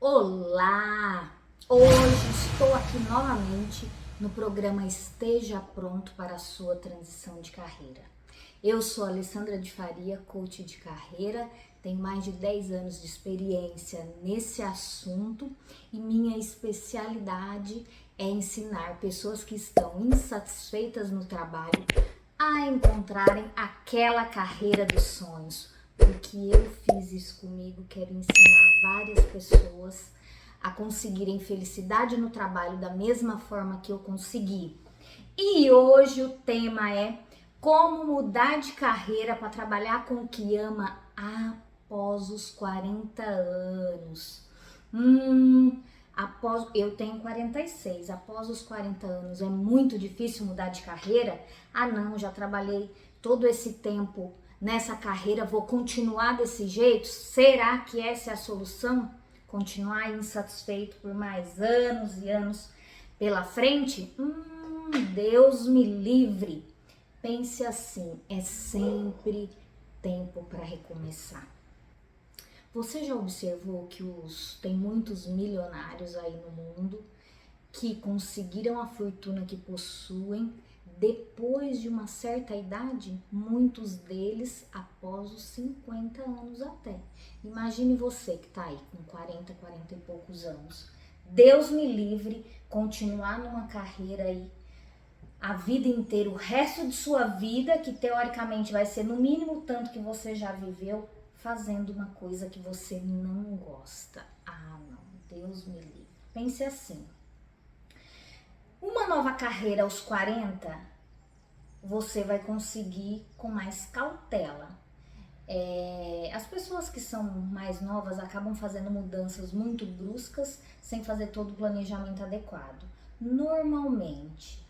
Olá! Hoje estou aqui novamente no programa Esteja Pronto para a sua transição de carreira. Eu sou Alessandra de Faria, coach de carreira, tenho mais de 10 anos de experiência nesse assunto e minha especialidade é ensinar pessoas que estão insatisfeitas no trabalho a encontrarem aquela carreira dos sonhos. Porque eu fiz isso comigo, quero ensinar várias pessoas a conseguirem felicidade no trabalho da mesma forma que eu consegui. E hoje o tema é como mudar de carreira para trabalhar com o que ama após os 40 anos. Eu tenho 46, após os 40 anos é muito difícil mudar de carreira? Ah não, já trabalhei todo esse tempo nessa carreira, vou continuar desse jeito? Será que essa é a solução? Continuar insatisfeito por mais anos e anos pela frente? Deus me livre. Pense assim, é sempre tempo para recomeçar. Você já observou que tem muitos milionários aí no mundo que conseguiram a fortuna que possuem depois de uma certa idade, muitos deles após os 50 anos até. Imagine você que tá aí com 40 e poucos anos. Deus me livre continuar numa carreira aí a vida inteira, o resto de sua vida, que teoricamente vai ser no mínimo o tanto que você já viveu, fazendo uma coisa que você não gosta. Ah, não, Deus me livre. Pense assim. Uma nova carreira aos 40, você vai conseguir com mais cautela. As pessoas que são mais novas acabam fazendo mudanças muito bruscas sem fazer todo o planejamento adequado. Normalmente,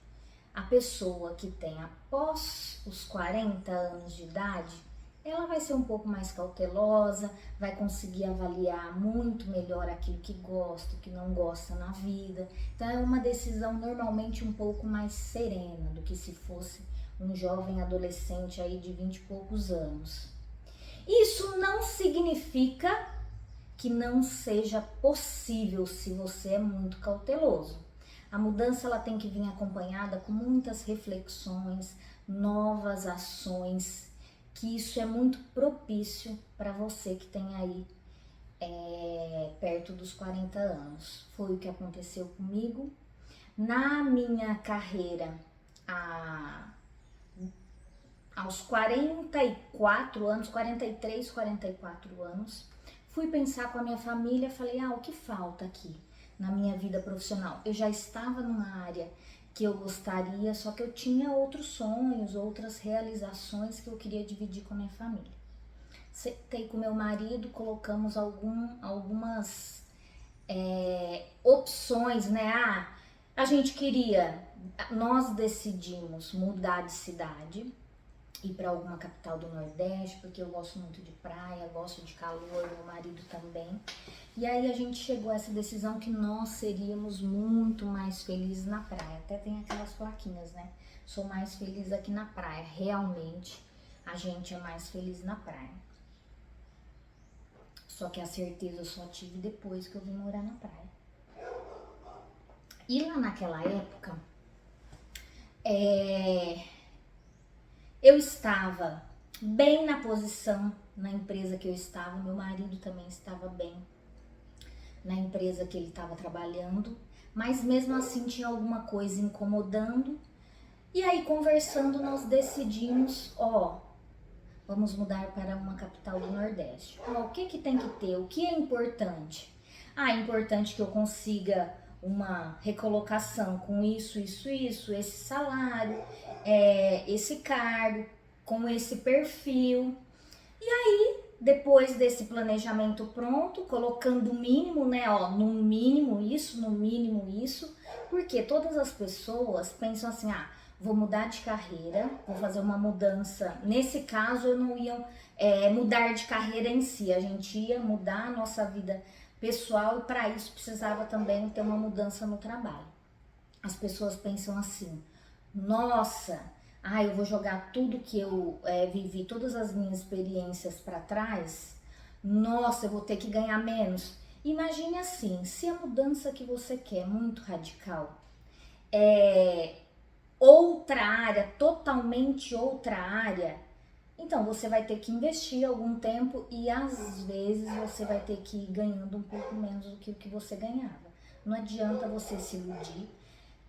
a pessoa que tem após os 40 anos de idade, ela vai ser um pouco mais cautelosa, vai conseguir avaliar muito melhor aquilo que gosta, o que não gosta na vida. Então é uma decisão normalmente um pouco mais serena do que se fosse um jovem adolescente aí de 20 e poucos anos. Isso não significa que não seja possível se você é muito cauteloso. A mudança ela tem que vir acompanhada com muitas reflexões, novas ações, que isso é muito propício para você que tem aí perto dos 40 anos. Foi o que aconteceu comigo. Na minha carreira, aos 44 anos, 43, 44 anos, fui pensar com a minha família, falei, o que falta aqui na minha vida profissional? Eu já estava numa área que eu gostaria, só que eu tinha outros sonhos, outras realizações que eu queria dividir com a minha família. Sentei com meu marido, colocamos algumas opções, né? Nós decidimos mudar de cidade, ir para alguma capital do Nordeste, porque eu gosto muito de praia, gosto de calor, meu marido também. E aí a gente chegou a essa decisão que nós seríamos muito mais felizes na praia. Até tem aquelas plaquinhas, né? Sou mais feliz aqui na praia. Realmente, a gente é mais feliz na praia. Só que a certeza eu só tive depois que eu vim morar na praia. E lá naquela época, eu estava bem na posição na empresa que eu estava, meu marido também estava bem na empresa que ele estava trabalhando, mas mesmo assim tinha alguma coisa incomodando. E aí, conversando, nós decidimos, vamos mudar para uma capital do Nordeste. O que tem que ter? O que é importante? É importante que eu consiga uma recolocação com isso, esse salário, esse cargo, com esse perfil. E aí, depois desse planejamento pronto, colocando o mínimo, né? No mínimo isso, porque todas as pessoas pensam assim, vou mudar de carreira, vou fazer uma mudança. Nesse caso, eu não ia mudar de carreira em si, a gente ia mudar a nossa vida pessoal e para isso precisava também ter uma mudança no trabalho. As pessoas pensam assim, nossa, eu vou jogar tudo que eu vivi, todas as minhas experiências para trás, nossa, eu vou ter que ganhar menos. Imagine assim, se a mudança que você quer é muito radical, é outra área, totalmente outra área, então você vai ter que investir algum tempo e às vezes você vai ter que ir ganhando um pouco menos do que o que você ganhava. Não adianta você se iludir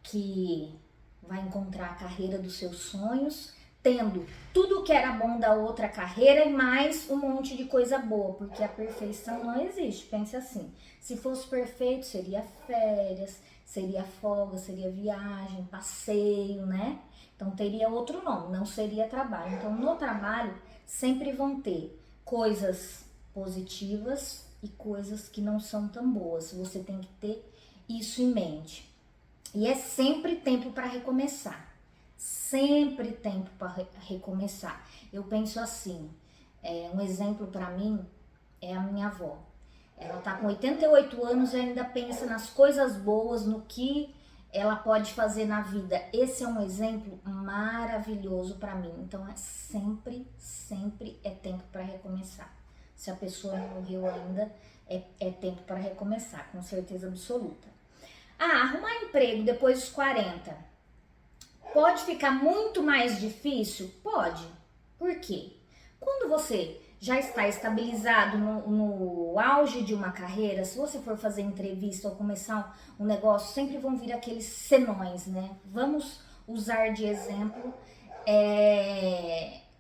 que vai encontrar a carreira dos seus sonhos, tendo tudo que era bom da outra carreira e mais um monte de coisa boa, porque a perfeição não existe. Pense assim, se fosse perfeito seria férias, seria folga, seria viagem, passeio, né? Então teria outro nome, não seria trabalho. Então no trabalho sempre vão ter coisas positivas e coisas que não são tão boas. Você tem que ter isso em mente. E é sempre tempo para recomeçar. Sempre tempo para recomeçar. Eu penso assim, um exemplo para mim é a minha avó. Ela tá com 88 anos e ainda pensa nas coisas boas, no que ela pode fazer na vida. Esse é um exemplo maravilhoso para mim. Então é sempre é tempo para recomeçar. Se a pessoa não morreu ainda, é tempo para recomeçar, com certeza absoluta. Arrumar emprego depois dos 40 pode ficar muito mais difícil? Pode. Por quê? Quando você já está estabilizado no auge de uma carreira, se você for fazer entrevista ou começar um negócio, sempre vão vir aqueles senões, né? Vamos usar de exemplo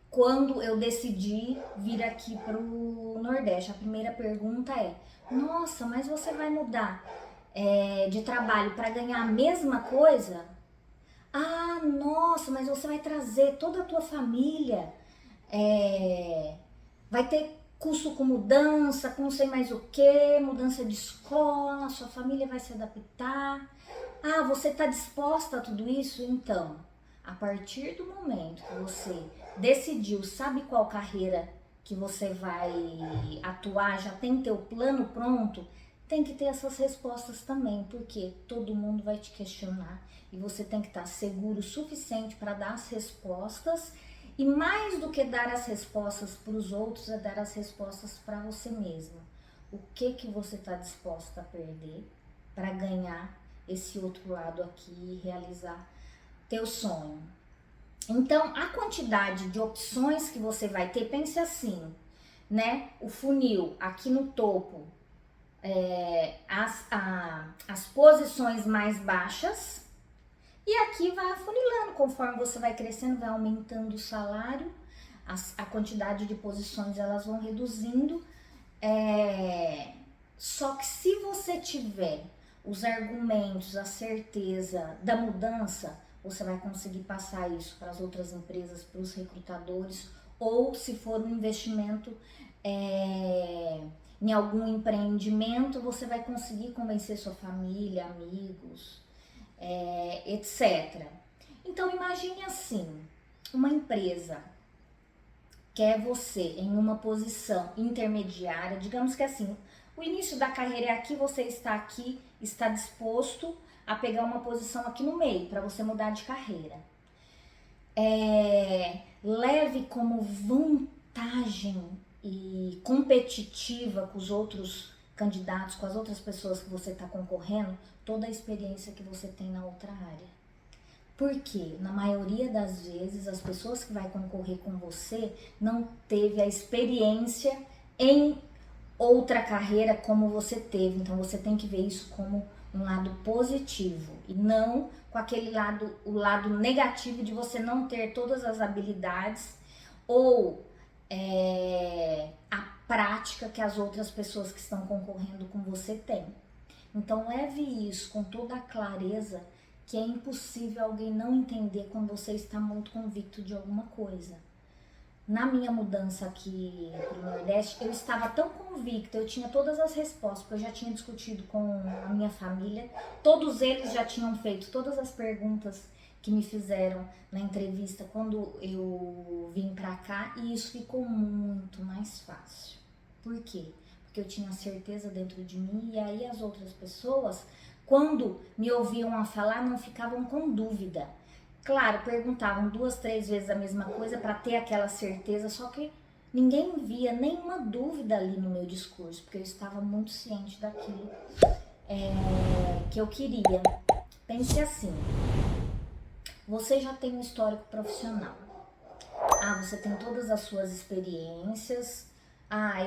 quando eu decidi vir aqui para o Nordeste. A primeira pergunta é: nossa, mas você vai mudar de trabalho para ganhar a mesma coisa? Ah, nossa, mas você vai trazer toda a tua família, vai ter curso com mudança, com não sei mais o que, mudança de escola, sua família vai se adaptar. Ah, você está disposta a tudo isso? Então, a partir do momento que você decidiu, sabe qual carreira que você vai atuar, já tem teu plano pronto, tem que ter essas respostas também, porque todo mundo vai te questionar e você tem que estar seguro o suficiente para dar as respostas. E mais do que dar as respostas para os outros, é dar as respostas para você mesma. O que você está disposta a perder para ganhar esse outro lado aqui e realizar teu sonho? Então, a quantidade de opções que você vai ter, pense assim, né? O funil aqui no topo, as posições mais baixas, e aqui vai afunilando, conforme você vai crescendo, vai aumentando o salário, a quantidade de posições elas vão reduzindo. Só que se você tiver os argumentos, a certeza da mudança, você vai conseguir passar isso para as outras empresas, para os recrutadores, ou se for um investimento em algum empreendimento, você vai conseguir convencer sua família, amigos, etc. Então imagine assim, uma empresa quer você em uma posição intermediária, digamos que assim, o início da carreira é aqui, você está aqui, está disposto a pegar uma posição aqui no meio, para você mudar de carreira. Leve como vantagem e competitiva com os outros candidatos, com as outras pessoas que você está concorrendo, toda a experiência que você tem na outra área. Porque, na maioria das vezes, as pessoas que vai concorrer com você não teve a experiência em outra carreira como você teve. Então, você tem que ver isso como um lado positivo e não com aquele lado, o lado negativo de você não ter todas as habilidades ou a prática que as outras pessoas que estão concorrendo com você têm. Então, leve isso com toda a clareza, que é impossível alguém não entender quando você está muito convicto de alguma coisa. Na minha mudança aqui para o Nordeste, eu estava tão convicta, eu tinha todas as respostas, porque eu já tinha discutido com a minha família, todos eles já tinham feito todas as perguntas que me fizeram na entrevista quando eu vim para cá, e isso ficou muito mais fácil. Por quê? Porque eu tinha certeza dentro de mim, e aí as outras pessoas, quando me ouviam a falar, não ficavam com dúvida. Claro, perguntavam 2, 3 vezes a mesma coisa para ter aquela certeza, só que ninguém via nenhuma dúvida ali no meu discurso, porque eu estava muito ciente daquilo que eu queria. Pense assim, você já tem um histórico profissional. Você tem todas as suas experiências.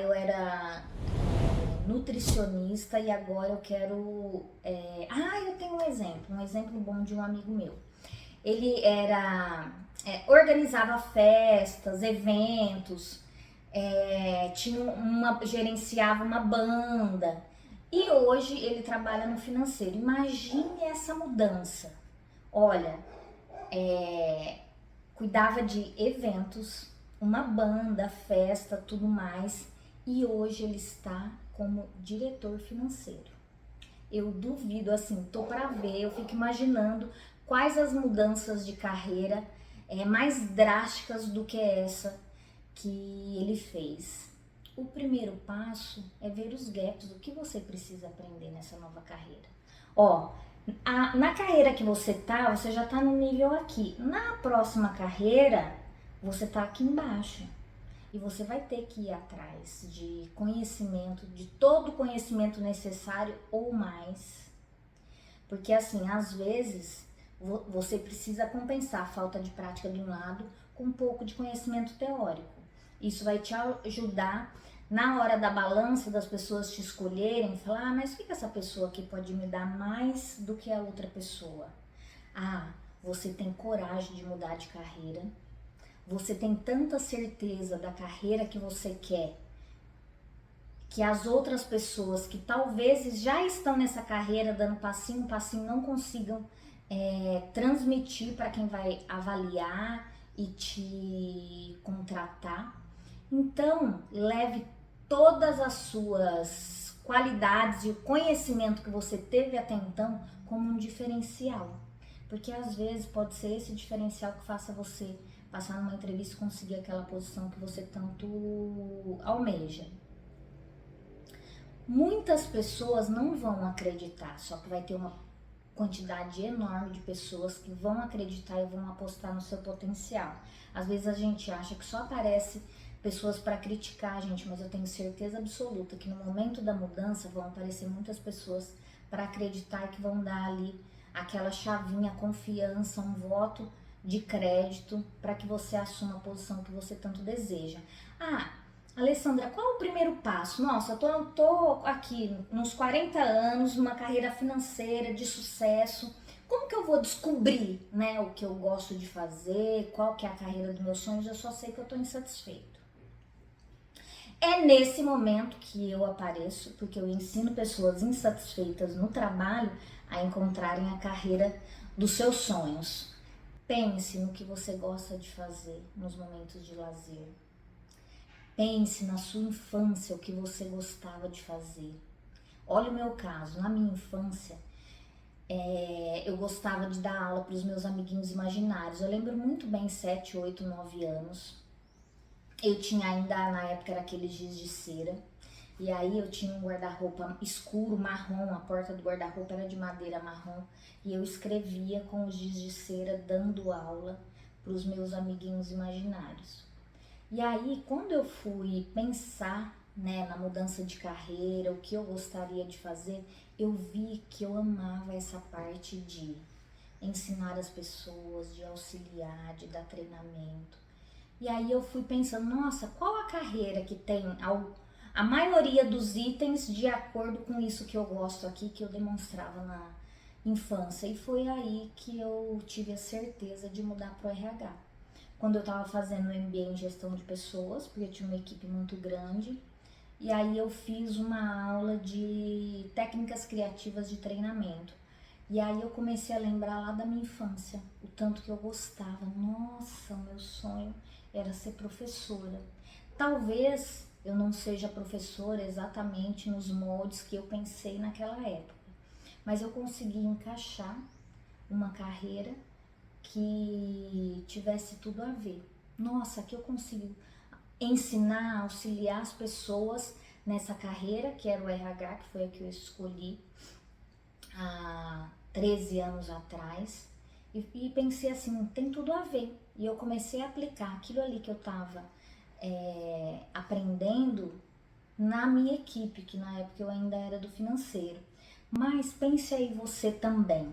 Eu era nutricionista e agora eu quero... eu tenho um exemplo bom de um amigo meu. Ele organizava festas, eventos, gerenciava uma banda e hoje ele trabalha no financeiro. Imagine essa mudança. Olha, cuidava de eventos, uma banda, festa, tudo mais, e hoje ele está como diretor financeiro. Eu duvido, assim, tô para ver, eu fico imaginando quais as mudanças de carreira mais drásticas do que essa que ele fez. O primeiro passo é ver os gaps, o que você precisa aprender nessa nova carreira. Na carreira que você tá, você já tá no nível aqui. Na próxima carreira, você tá aqui embaixo. E você vai ter que ir atrás de conhecimento, de todo o conhecimento necessário ou mais. Porque assim, às vezes, você precisa compensar a falta de prática de um lado com um pouco de conhecimento teórico. Isso vai te ajudar na hora da balança das pessoas te escolherem, falar, mas o que essa pessoa aqui pode me dar mais do que a outra pessoa? Você tem coragem de mudar de carreira, você tem tanta certeza da carreira que você quer, que as outras pessoas que talvez já estão nessa carreira dando passinho, não consigam transmitir para quem vai avaliar e te contratar. Então, leve todas as suas qualidades e o conhecimento que você teve até então como um diferencial. Porque às vezes pode ser esse diferencial que faça você passar numa entrevista e conseguir aquela posição que você tanto almeja. Muitas pessoas não vão acreditar, só que vai ter uma quantidade enorme de pessoas que vão acreditar e vão apostar no seu potencial. Às vezes a gente acha que só aparece pessoas para criticar a gente, mas eu tenho certeza absoluta que no momento da mudança vão aparecer muitas pessoas para acreditar e que vão dar ali aquela chavinha, confiança, um voto de crédito para que você assuma a posição que você tanto deseja. Alessandra, qual é o primeiro passo? Nossa, eu tô aqui nos 40 anos, numa carreira financeira de sucesso. Como que eu vou descobrir, né, o que eu gosto de fazer, qual que é a carreira dos meus sonhos? Eu só sei que eu tô insatisfeito. É nesse momento que eu apareço, porque eu ensino pessoas insatisfeitas no trabalho a encontrarem a carreira dos seus sonhos. Pense no que você gosta de fazer nos momentos de lazer. Pense na sua infância, o que você gostava de fazer. Olha o meu caso, na minha infância, eu gostava de dar aula para os meus amiguinhos imaginários. Eu lembro muito bem, 7, 8, 9 anos. Eu tinha ainda, na época, era aqueles giz de cera. E aí eu tinha um guarda-roupa escuro, marrom, a porta do guarda-roupa era de madeira marrom. E eu escrevia com os giz de cera, dando aula para os meus amiguinhos imaginários. E aí, quando eu fui pensar, né, na mudança de carreira, o que eu gostaria de fazer, eu vi que eu amava essa parte de ensinar as pessoas, de auxiliar, de dar treinamento. E aí eu fui pensando, nossa, qual a carreira que tem a maioria dos itens de acordo com isso que eu gosto aqui, que eu demonstrava na infância. E foi aí que eu tive a certeza de mudar para o RH. Quando eu estava fazendo MBA em gestão de pessoas, porque eu tinha uma equipe muito grande. E aí eu fiz uma aula de técnicas criativas de treinamento. E aí eu comecei a lembrar lá da minha infância, o tanto que eu gostava. Nossa, o meu sonho era ser professora. Talvez eu não seja professora exatamente nos moldes que eu pensei naquela época, mas eu consegui encaixar uma carreira que tivesse tudo a ver. Nossa, que eu consigo ensinar, auxiliar as pessoas nessa carreira, que era o RH, que foi a que eu escolhi há 13 anos atrás. E pensei assim, tem tudo a ver. E eu comecei a aplicar aquilo ali que eu estava aprendendo na minha equipe, que na época eu ainda era do financeiro. Mas pense aí você também.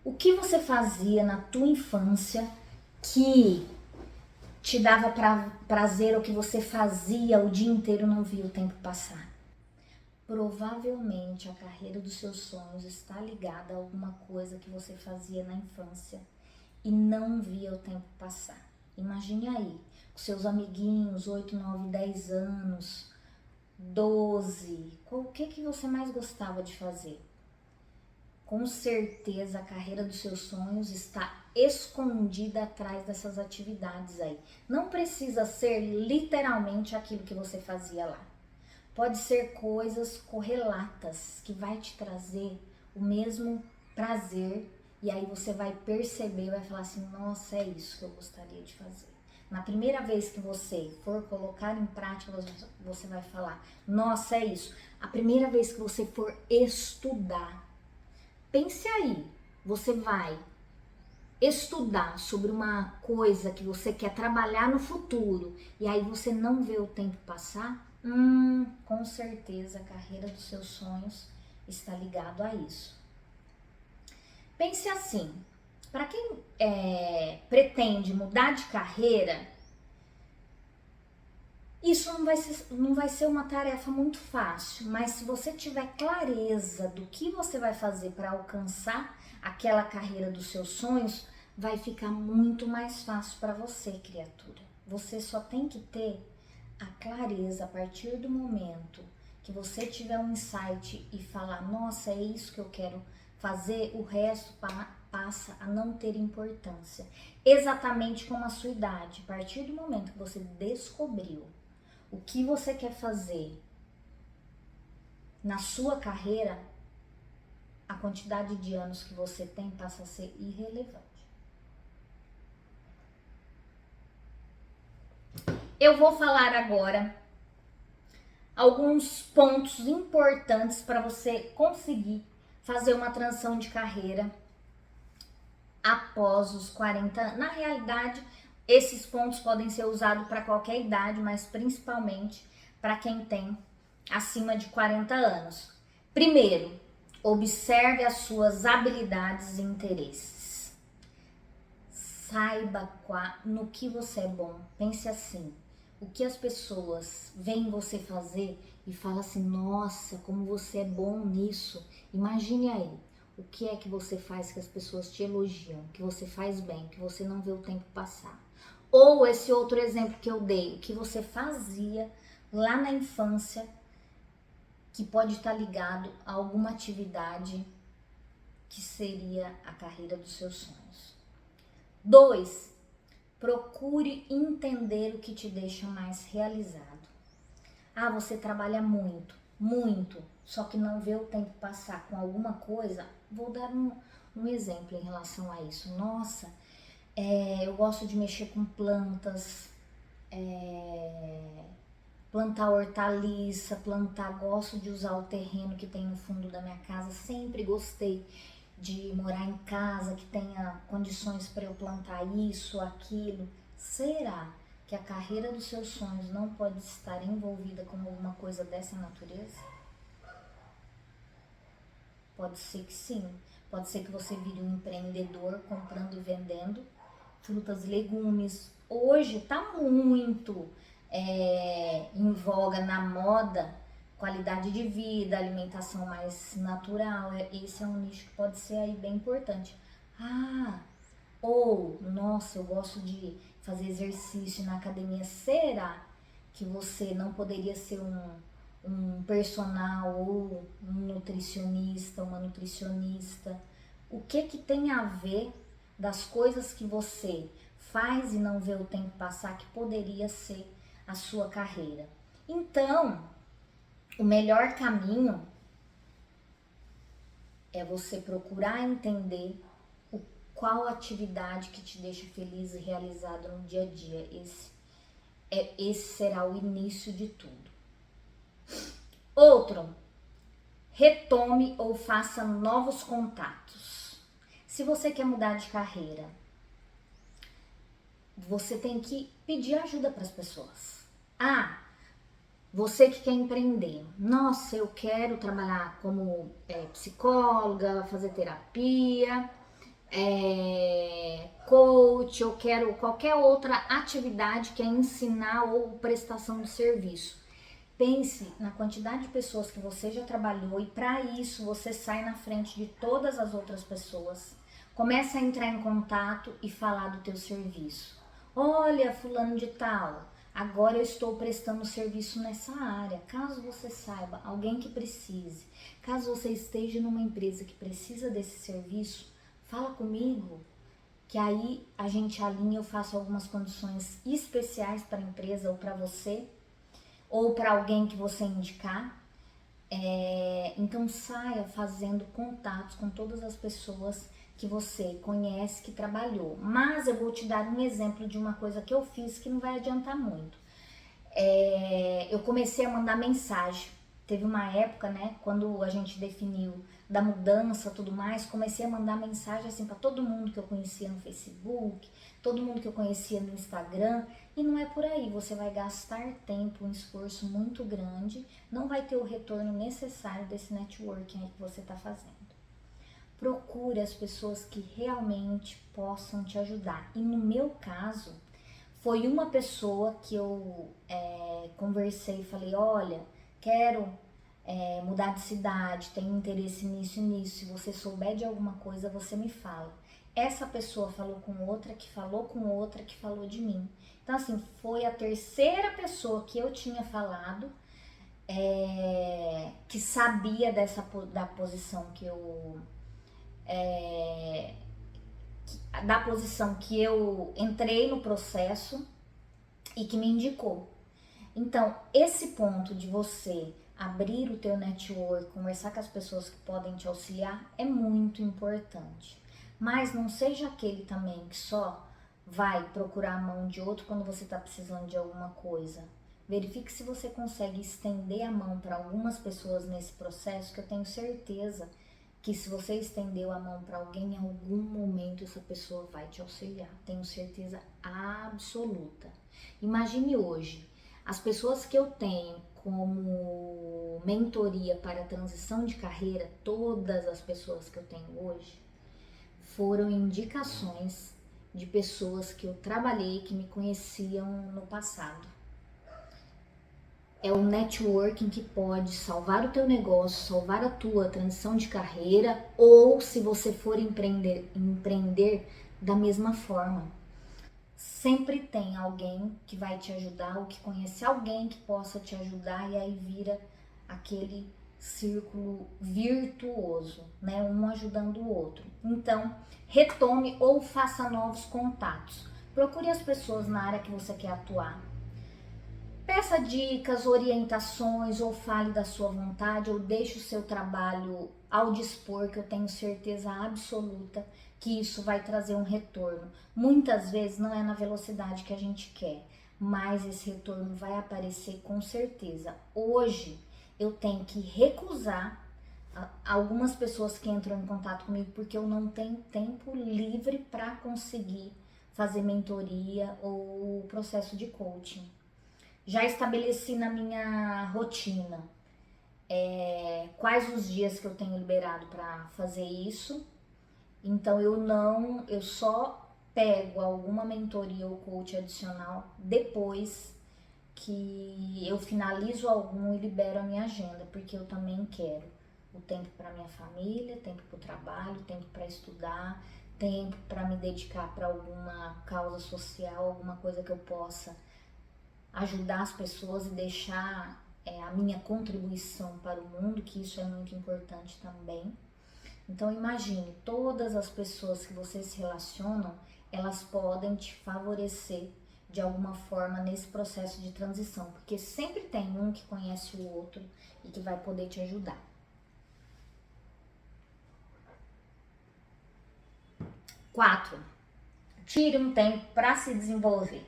O que você fazia na tua infância que te dava prazer, ou que você fazia o dia inteiro e não via o tempo passar? Provavelmente a carreira dos seus sonhos está ligada a alguma coisa que você fazia na infância e não via o tempo passar. Imagine aí, com seus amiguinhos, 8, 9, 10 anos, 12, o que você mais gostava de fazer? Com certeza a carreira dos seus sonhos está escondida atrás dessas atividades aí. Não precisa ser literalmente aquilo que você fazia lá. Pode ser coisas correlatas que vai te trazer o mesmo prazer, e aí você vai perceber, vai falar assim, nossa, é isso que eu gostaria de fazer. Na primeira vez que você for colocar em prática, você vai falar, nossa, é isso. A primeira vez que você for estudar, pense aí, você vai estudar sobre uma coisa que você quer trabalhar no futuro e aí você não vê o tempo passar, com certeza a carreira dos seus sonhos está ligado a isso. Pense assim, para quem pretende mudar de carreira, isso não vai ser uma tarefa muito fácil, mas se você tiver clareza do que você vai fazer para alcançar aquela carreira dos seus sonhos, vai ficar muito mais fácil para você, criatura. Você só tem que ter a clareza a partir do momento que você tiver um insight e falar, nossa, é isso que eu quero fazer, o resto passa a não ter importância. Exatamente como a sua idade. A partir do momento que você descobriu o que você quer fazer na sua carreira, a quantidade de anos que você tem passa a ser irrelevante. Eu vou falar agora alguns pontos importantes para você conseguir fazer uma transição de carreira após os 40 anos. Na realidade, esses pontos podem ser usados para qualquer idade, mas principalmente para quem tem acima de 40 anos. Primeiro, observe as suas habilidades e interesses. Saiba no que você é bom. Pense assim, o que as pessoas veem você fazer e falam assim, nossa, como você é bom nisso. Imagine aí, o que é que você faz que as pessoas te elogiam, que você faz bem, que você não vê o tempo passar. Ou esse outro exemplo que eu dei, o que você fazia lá na infância, que pode estar ligado a alguma atividade que seria a carreira dos seus sonhos. 2. Procure entender o que te deixa mais realizado. Você trabalha muito, só que não vê o tempo passar com alguma coisa. Vou dar um exemplo em relação a isso. Nossa, eu gosto de mexer com plantas, plantar hortaliça, gosto de usar o terreno que tem no fundo da minha casa. Sempre gostei de morar em casa que tenha condições para eu plantar isso, aquilo. Será que a carreira dos seus sonhos não pode estar envolvida com alguma coisa dessa natureza? Pode ser que sim. Pode ser que você vire um empreendedor comprando e vendendo frutas e legumes. Hoje está muito em voga, na moda, qualidade de vida, alimentação mais natural. Esse é um nicho que pode ser aí bem importante. Nossa, eu gosto de fazer exercício na academia. Será que você não poderia ser um personal ou um nutricionista, uma nutricionista? O que tem a ver das coisas que você faz e não vê o tempo passar que poderia ser a sua carreira? Então, o melhor caminho é você procurar entender qual atividade que te deixa feliz e realizado no dia a dia. Esse será o início de tudo. Outro, retome ou faça novos contatos. Se você quer mudar de carreira, você tem que pedir ajuda para as pessoas. Ah, você que quer empreender, nossa, eu quero trabalhar como psicóloga, fazer terapia, coach, eu quero qualquer outra atividade que é ensinar ou prestação de serviço. Pense na quantidade de pessoas que você já trabalhou e para isso você sai na frente de todas as outras pessoas. Comece a entrar em contato e falar do teu serviço. Olha, fulano de tal, agora eu estou prestando serviço nessa área. Caso você saiba, alguém que precise, caso você esteja numa empresa que precisa desse serviço, fala comigo, que aí a gente alinha, eu faço algumas condições especiais para a empresa ou para você, ou para alguém que você indicar. Então saia fazendo contatos com todas as pessoas que você conhece, que trabalhou. Mas eu vou te dar um exemplo de uma coisa que eu fiz que não vai adiantar muito. Eu comecei a mandar mensagem. Teve uma época, né, quando a gente definiu da mudança, tudo mais, comecei a mandar mensagem assim para todo mundo que eu conhecia no Facebook, todo mundo que eu conhecia no Instagram, e não é por aí. Você vai gastar tempo, um esforço muito grande, não vai ter o retorno necessário desse networking aí que você está fazendo. Procure as pessoas que realmente possam te ajudar. E no meu caso, foi uma pessoa que eu conversei e falei, olha, quero mudar de cidade, tenho interesse nisso e nisso, se você souber de alguma coisa, você me fala. Essa pessoa falou com outra, que falou com outra, que falou de mim. Então assim, foi a terceira pessoa que eu tinha falado, que sabia da posição que eu... da posição que eu entrei no processo e que me indicou. Então, esse ponto de você abrir o teu network, conversar com as pessoas que podem te auxiliar é muito importante. Mas não seja aquele também que só vai procurar a mão de outro quando você está precisando de alguma coisa. Verifique se você consegue estender a mão para algumas pessoas nesse processo, que eu tenho certeza que se você estendeu a mão para alguém, em algum momento essa pessoa vai te auxiliar. Tenho certeza absoluta. Imagine hoje, as pessoas que eu tenho como mentoria para a transição de carreira, todas as pessoas que eu tenho hoje, foram indicações de pessoas que eu trabalhei, que me conheciam no passado. É o networking que pode salvar o teu negócio, salvar a tua transição de carreira, ou se você for empreender da mesma forma. Sempre tem alguém que vai te ajudar, ou que conhece alguém que possa te ajudar, e aí vira aquele círculo virtuoso, né? Um ajudando o outro. Então, retome ou faça novos contatos. Procure as pessoas na área que você quer atuar. Peça dicas, orientações, ou fale da sua vontade, ou deixe o seu trabalho ao dispor, que eu tenho certeza absoluta que isso vai trazer um retorno. Muitas vezes não é na velocidade que a gente quer, mas esse retorno vai aparecer com certeza. Hoje eu tenho que recusar algumas pessoas que entram em contato comigo porque eu não tenho tempo livre para conseguir fazer mentoria ou processo de coaching. Já estabeleci na minha rotina quais os dias que eu tenho liberado para fazer isso. Então eu só pego alguma mentoria ou coach adicional depois que eu finalizo algum e libero a minha agenda, porque eu também quero o tempo para minha família, tempo para o trabalho, tempo para estudar, tempo para me dedicar para alguma causa social, alguma coisa que eu possa ajudar as pessoas e deixar a minha contribuição para o mundo, que isso é muito importante também. Então imagine, todas as pessoas que você se relacionam, elas podem te favorecer de alguma forma nesse processo de transição, porque sempre tem um que conhece o outro e que vai poder te ajudar. 4. Tire um tempo para se desenvolver.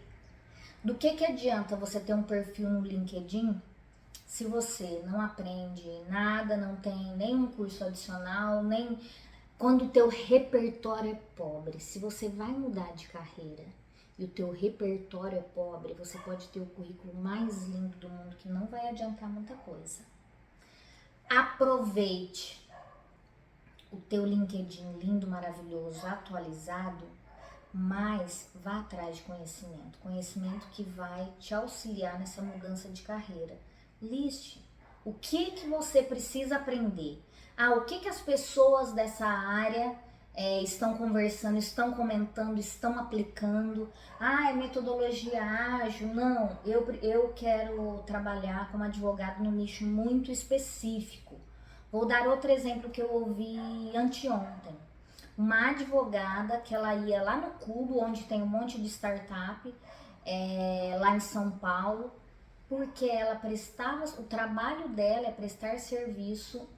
Do que adianta você ter um perfil no LinkedIn se você não aprende nada, não tem nenhum curso adicional, nem quando o teu repertório é pobre? Se você vai mudar de carreira e o teu repertório é pobre, você pode ter o currículo mais lindo do mundo que não vai adiantar muita coisa. Aproveite o teu LinkedIn lindo, maravilhoso, atualizado, mas vá atrás de conhecimento. Conhecimento que vai te auxiliar nessa mudança de carreira. Liste o que você precisa aprender. O que as pessoas dessa área estão conversando, estão comentando, estão aplicando. É metodologia ágil. Não, eu quero trabalhar como advogado num nicho muito específico. Vou dar outro exemplo que eu ouvi anteontem. Uma advogada que ela ia lá no Cubo, onde tem um monte de startup, lá em São Paulo, porque ela prestava, o trabalho dela é prestar serviço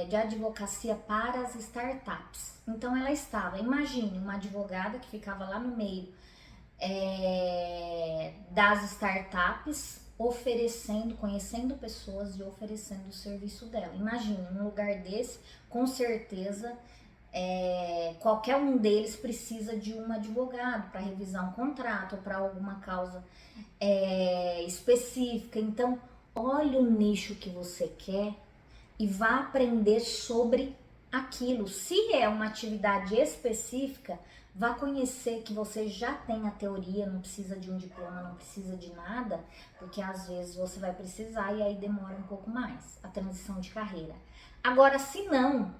de advocacia para as startups. Então ela estava, imagine, uma advogada que ficava lá no meio das startups, oferecendo, conhecendo pessoas e oferecendo o serviço dela. Imagine, num lugar desse, com certeza, qualquer um deles precisa de um advogado para revisar um contrato ou para alguma causa específica. Então, olhe o nicho que você quer e vá aprender sobre aquilo. Se é uma atividade específica, vá conhecer que você já tem a teoria, não precisa de um diploma, não precisa de nada, porque às vezes você vai precisar e aí demora um pouco mais a transição de carreira. Agora, se não,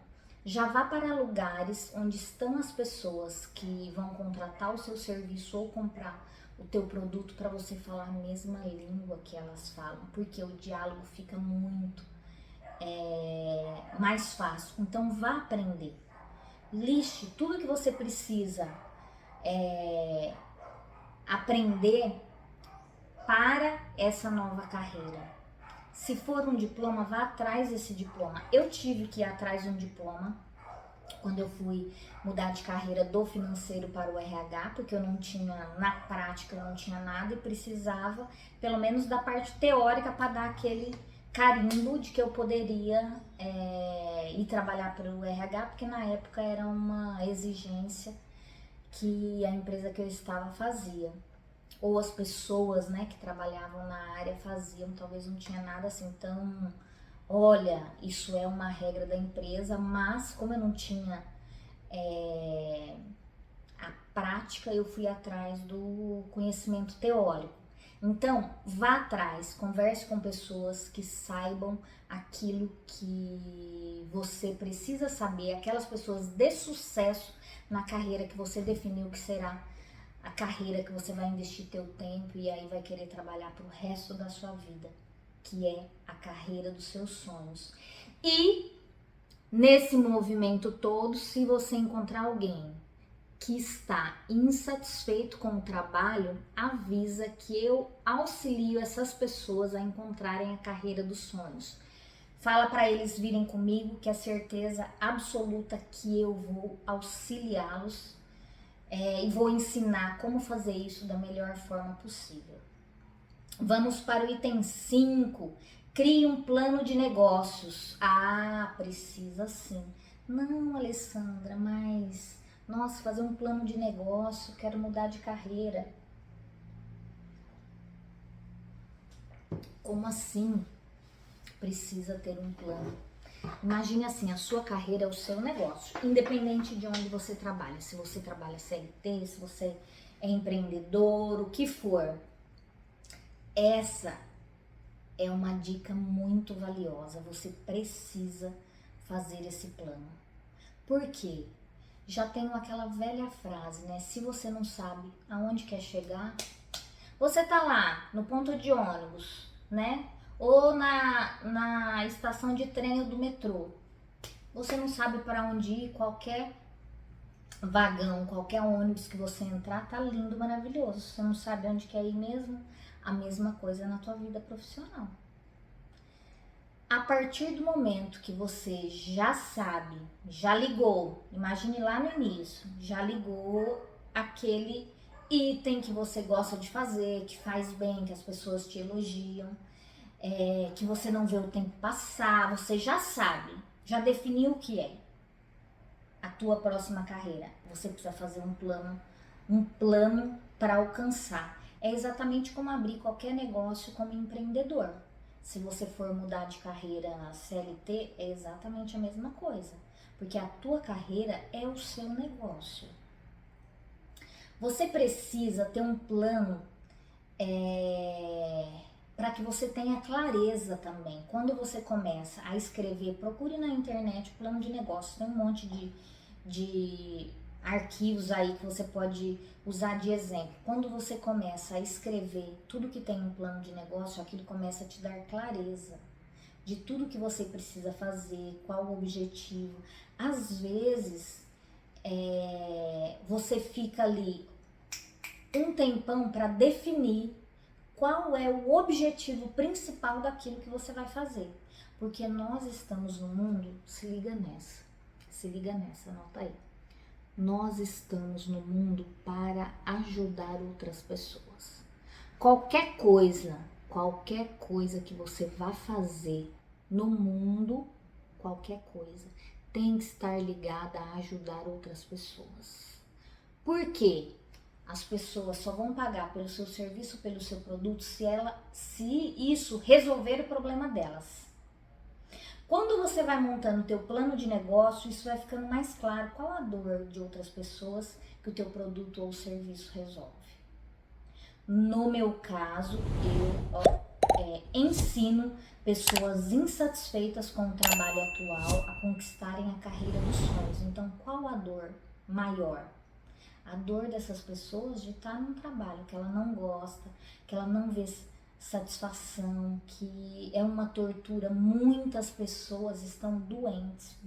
já vá para lugares onde estão as pessoas que vão contratar o seu serviço ou comprar o teu produto para você falar a mesma língua que elas falam, porque o diálogo fica muito mais fácil. Então vá aprender. Liste tudo que você precisa aprender para essa nova carreira. Se for um diploma, vá atrás desse diploma. Eu tive que ir atrás de um diploma quando eu fui mudar de carreira do financeiro para o RH, porque eu não tinha, na prática, eu não tinha nada e precisava, pelo menos da parte teórica, para dar aquele carimbo de que eu poderia ir trabalhar para o RH, porque na época era uma exigência que a empresa que eu estava fazia. Ou as pessoas, né, que trabalhavam na área faziam, talvez não tinha nada assim tão... Olha, isso é uma regra da empresa, mas como eu não tinha a prática, eu fui atrás do conhecimento teórico. Então, vá atrás, converse com pessoas que saibam aquilo que você precisa saber, aquelas pessoas de sucesso na carreira que você definiu que será a carreira que você vai investir teu tempo e aí vai querer trabalhar pro resto da sua vida, que é a carreira dos seus sonhos. E nesse movimento todo, se você encontrar alguém que está insatisfeito com o trabalho, avisa que eu auxilio essas pessoas a encontrarem a carreira dos sonhos. Fala para eles virem comigo, que é certeza absoluta que eu vou auxiliá-los e vou ensinar como fazer isso da melhor forma possível. Vamos para o item 5. Crie um plano de negócios. Precisa sim. Não, Alessandra, mas... Nossa, fazer um plano de negócio, quero mudar de carreira. Como assim? Precisa ter um plano. Imagine assim, a sua carreira é o seu negócio, independente de onde você trabalha. Se você trabalha CLT, se você é empreendedor, o que for. Essa é uma dica muito valiosa. Você precisa fazer esse plano. Por quê? Já tenho aquela velha frase, né? Se você não sabe aonde quer chegar, você tá lá no ponto de ônibus, né? Ou na estação de trem ou do metrô. Você não sabe para onde ir, qualquer vagão, qualquer ônibus que você entrar, tá lindo, maravilhoso. Você não sabe onde quer ir mesmo, a mesma coisa na tua vida profissional. A partir do momento que você já sabe, já ligou, imagine lá no início, já ligou aquele item que você gosta de fazer, que faz bem, que as pessoas te elogiam, que você não vê o tempo passar, você já sabe, já definiu o que é a tua próxima carreira. Você precisa fazer um plano um plano para alcançar. É exatamente como abrir qualquer negócio como empreendedor. Se você for mudar de carreira CLT, é exatamente a mesma coisa, porque a tua carreira é o seu negócio. Você precisa ter um plano para que você tenha clareza também. Quando você começa a escrever, procure na internet plano de negócio, tem um monte de arquivos aí que você pode usar de exemplo. Quando você começa a escrever tudo que tem um plano de negócio, aquilo começa a te dar clareza de tudo que você precisa fazer, qual o objetivo. Às vezes, você fica ali um tempão para definir qual é o objetivo principal daquilo que você vai fazer. Porque nós estamos no mundo, se liga nessa, anota aí. Nós estamos no mundo para ajudar outras pessoas. Qualquer coisa que você vá fazer no mundo, qualquer coisa, tem que estar ligada a ajudar outras pessoas. Por quê? As pessoas só vão pagar pelo seu serviço, pelo seu produto, se isso resolver o problema delas. Quando você vai montando o teu plano de negócio, isso vai ficando mais claro qual a dor de outras pessoas que o teu produto ou serviço resolve. No meu caso, eu ensino pessoas insatisfeitas com o trabalho atual a conquistarem a carreira dos sonhos. Então, qual a dor maior? A dor dessas pessoas de estar num trabalho que ela não gosta, que ela não vê satisfação, que é uma tortura. Muitas pessoas estão doentes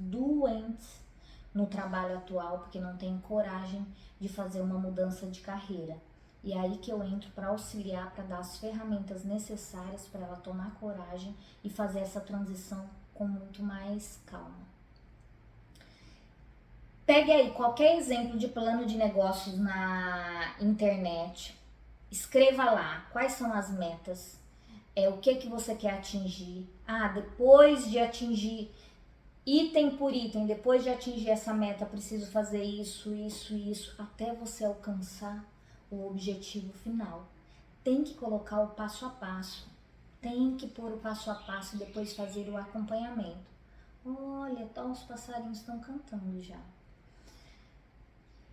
no trabalho atual porque não têm coragem de fazer uma mudança de carreira. E é aí que eu entro para auxiliar, para dar as ferramentas necessárias para ela tomar coragem e fazer essa transição com muito mais calma. Pegue aí qualquer exemplo de plano de negócios na internet, escreva lá quais são as metas, o que você quer atingir. Depois de atingir item por item, depois de atingir essa meta, preciso fazer isso, até você alcançar o objetivo final. Tem que colocar o passo a passo, tem que pôr o passo a passo e depois fazer o acompanhamento. Olha, os passarinhos estão cantando já.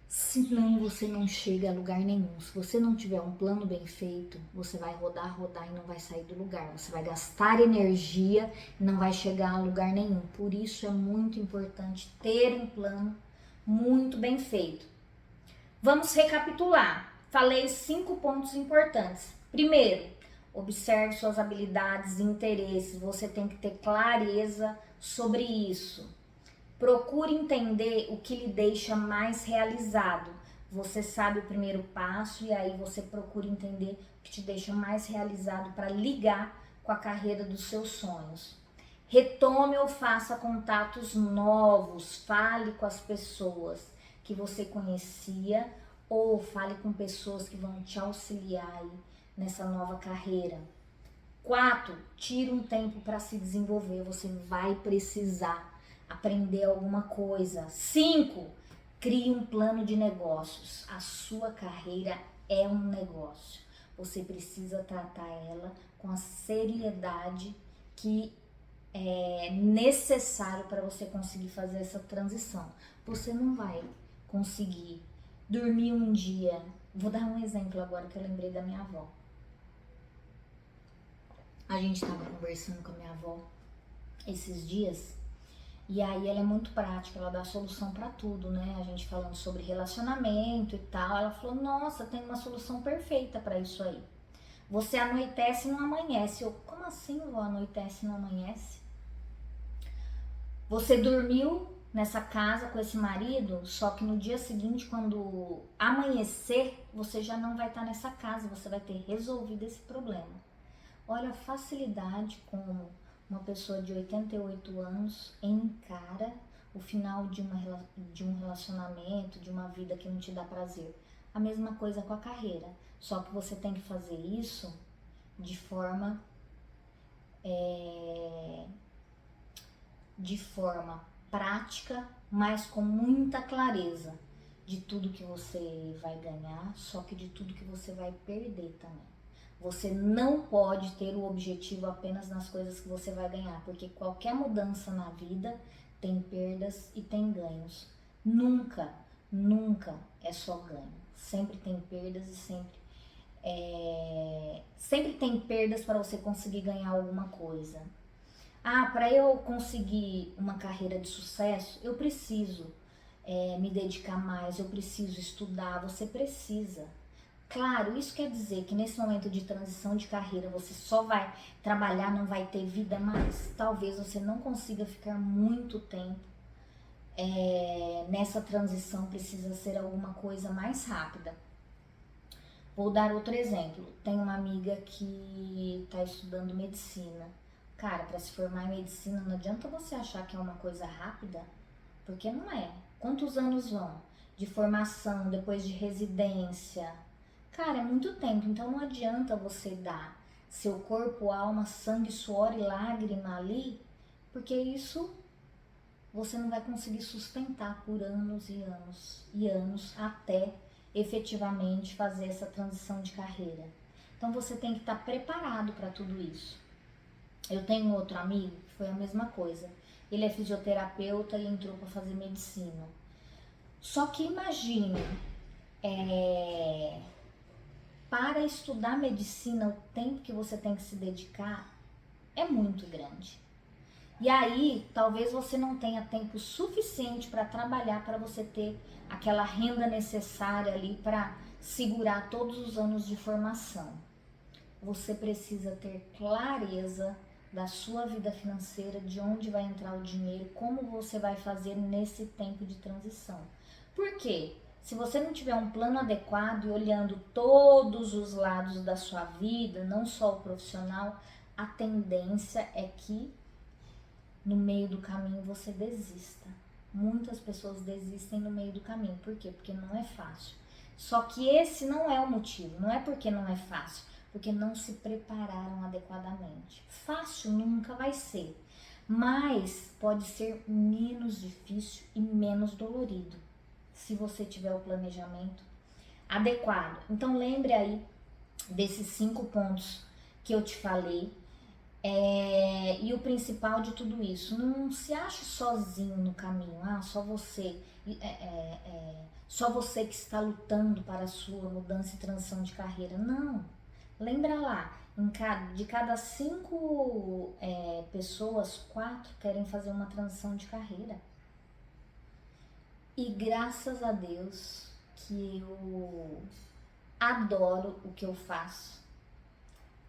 Senão você não chega a lugar nenhum. Se você não tiver um plano bem feito, você vai rodar e não vai sair do lugar. Você vai gastar energia e não vai chegar a lugar nenhum. Por isso é muito importante ter um plano muito bem feito. Vamos recapitular. Falei 5 pontos importantes. Primeiro, observe suas habilidades e interesses. Você tem que ter clareza sobre isso. Procure entender o que lhe deixa mais realizado. Você sabe o primeiro passo e aí você procura entender o que te deixa mais realizado para ligar com a carreira dos seus sonhos. Retome ou faça contatos novos. Fale com as pessoas que você conhecia ou fale com pessoas que vão te auxiliar aí nessa nova carreira. 4, tire um tempo para se desenvolver. Você vai precisar aprender alguma coisa. 5, crie um plano de negócios. A sua carreira é um negócio. Você precisa tratar ela com a seriedade que é necessário para você conseguir fazer essa transição. Você não vai conseguir dormir um dia. Vou dar um exemplo agora que eu lembrei da minha avó. A gente estava conversando com a minha avó esses dias. E aí ela é muito prática, ela dá solução para tudo, né? A gente falando sobre relacionamento e tal, ela falou, nossa, tem uma solução perfeita para isso aí. Você anoitece e não amanhece. Eu, como assim, vó, anoitece e não amanhece? Você dormiu nessa casa com esse marido, só que no dia seguinte, quando amanhecer, você já não vai estar nessa casa, você vai ter resolvido esse problema. Olha a facilidade como uma pessoa de 88 anos encara o final de um relacionamento, de uma vida que não te dá prazer. A mesma coisa com a carreira, só que você tem que fazer isso de forma prática, mas com muita clareza. de tudo que você vai ganhar, só que de tudo que você vai perder também. Você não pode ter o objetivo apenas nas coisas que você vai ganhar, porque qualquer mudança na vida tem perdas e tem ganhos. Nunca, nunca é só ganho. Sempre tem perdas e sempre tem perdas para você conseguir ganhar alguma coisa. Ah, para eu conseguir uma carreira de sucesso, eu preciso me dedicar mais, eu preciso estudar, você precisa. Claro, isso quer dizer que nesse momento de transição de carreira você só vai trabalhar, não vai ter vida mais. Talvez você não consiga ficar muito tempo nessa transição, precisa ser alguma coisa mais rápida. Vou dar outro exemplo. Tem uma amiga que está estudando medicina. Cara, para se formar em medicina não adianta você achar que é uma coisa rápida, porque não é. Quantos anos vão de formação, depois de residência? Cara, é muito tempo, então não adianta você dar seu corpo, alma, sangue, suor e lágrima ali, porque isso você não vai conseguir sustentar por anos e anos e anos até efetivamente fazer essa transição de carreira. Então você tem que estar preparado para tudo isso. Eu tenho um outro amigo que foi a mesma coisa. Ele é fisioterapeuta e entrou para fazer medicina. Só que imagine, para estudar medicina, o tempo que você tem que se dedicar é muito grande. E aí, talvez você não tenha tempo suficiente para trabalhar, para você ter aquela renda necessária ali para segurar todos os anos de formação. Você precisa ter clareza da sua vida financeira, de onde vai entrar o dinheiro, como você vai fazer nesse tempo de transição. Por quê? Se você não tiver um plano adequado e olhando todos os lados da sua vida, não só o profissional, a tendência é que no meio do caminho você desista. Muitas pessoas desistem no meio do caminho. Por quê? Porque não é fácil. Só que esse não é o motivo. Não é porque não é fácil, porque não se prepararam adequadamente. Fácil nunca vai ser, mas pode ser menos difícil e menos dolorido se você tiver o planejamento adequado. Então lembre aí desses 5 pontos que eu te falei. E o principal de tudo isso, não se ache sozinho no caminho, só você, só você que está lutando para a sua mudança e transição de carreira. Não, lembra lá, de cada 5 pessoas, 4 querem fazer uma transição de carreira. E graças a Deus que eu adoro o que eu faço,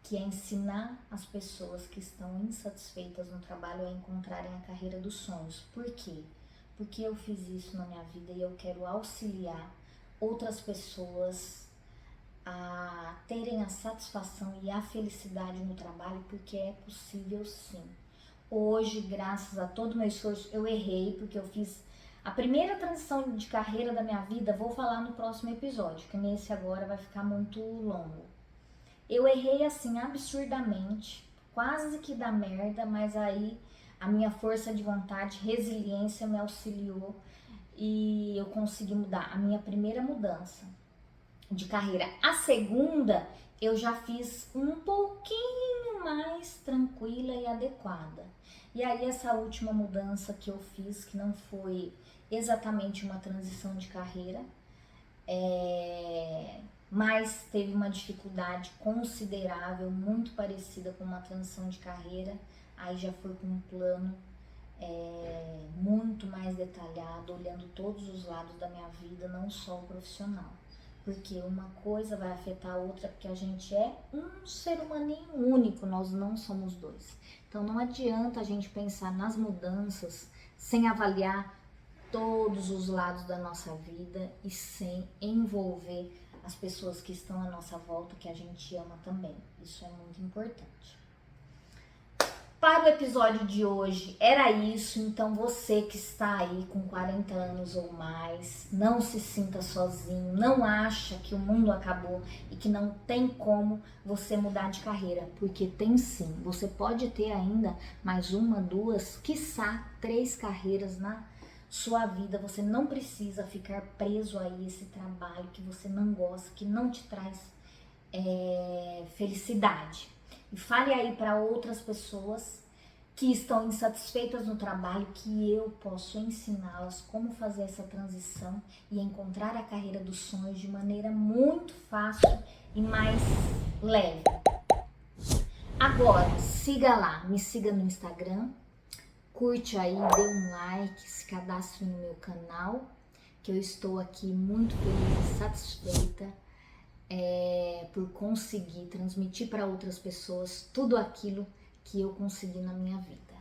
que é ensinar as pessoas que estão insatisfeitas no trabalho a encontrarem a carreira dos sonhos. Por quê? Porque eu fiz isso na minha vida e eu quero auxiliar outras pessoas a terem a satisfação e a felicidade no trabalho, porque é possível sim. Hoje, graças a todo o meu esforço, eu errei, porque eu fiz a primeira transição de carreira da minha vida. Vou falar no próximo episódio, que nesse agora vai ficar muito longo. Eu errei assim absurdamente, quase que dá merda, mas aí a minha força de vontade, resiliência me auxiliou e eu consegui mudar. A minha primeira mudança de carreira. A segunda eu já fiz um pouquinho mais tranquila e adequada. E aí essa última mudança que eu fiz, que não foi exatamente uma transição de carreira, mas teve uma dificuldade considerável, muito parecida com uma transição de carreira. Aí já foi com um plano muito mais detalhado, olhando todos os lados da minha vida, não só o profissional. Porque uma coisa vai afetar a outra, porque a gente é um ser humaninho único, nós não somos dois. Então não adianta a gente pensar nas mudanças sem avaliar todos os lados da nossa vida e sem envolver as pessoas que estão à nossa volta, que a gente ama também. Isso é muito importante. Para o episódio de hoje era isso, então você que está aí com 40 anos ou mais, não se sinta sozinho, não acha que o mundo acabou e que não tem como você mudar de carreira, porque tem sim. Você pode ter ainda mais 1, 2, quiçá 3 carreiras na sua vida. Você não precisa ficar preso a esse trabalho que você não gosta, que não te traz felicidade. E fale aí para outras pessoas que estão insatisfeitas no trabalho, que eu posso ensiná-las como fazer essa transição e encontrar a carreira dos sonhos de maneira muito fácil e mais leve. Agora, siga lá, me siga no Instagram, curte aí, dê um like, se cadastre no meu canal, que eu estou aqui muito feliz e satisfeita por conseguir transmitir para outras pessoas tudo aquilo que eu consegui na minha vida.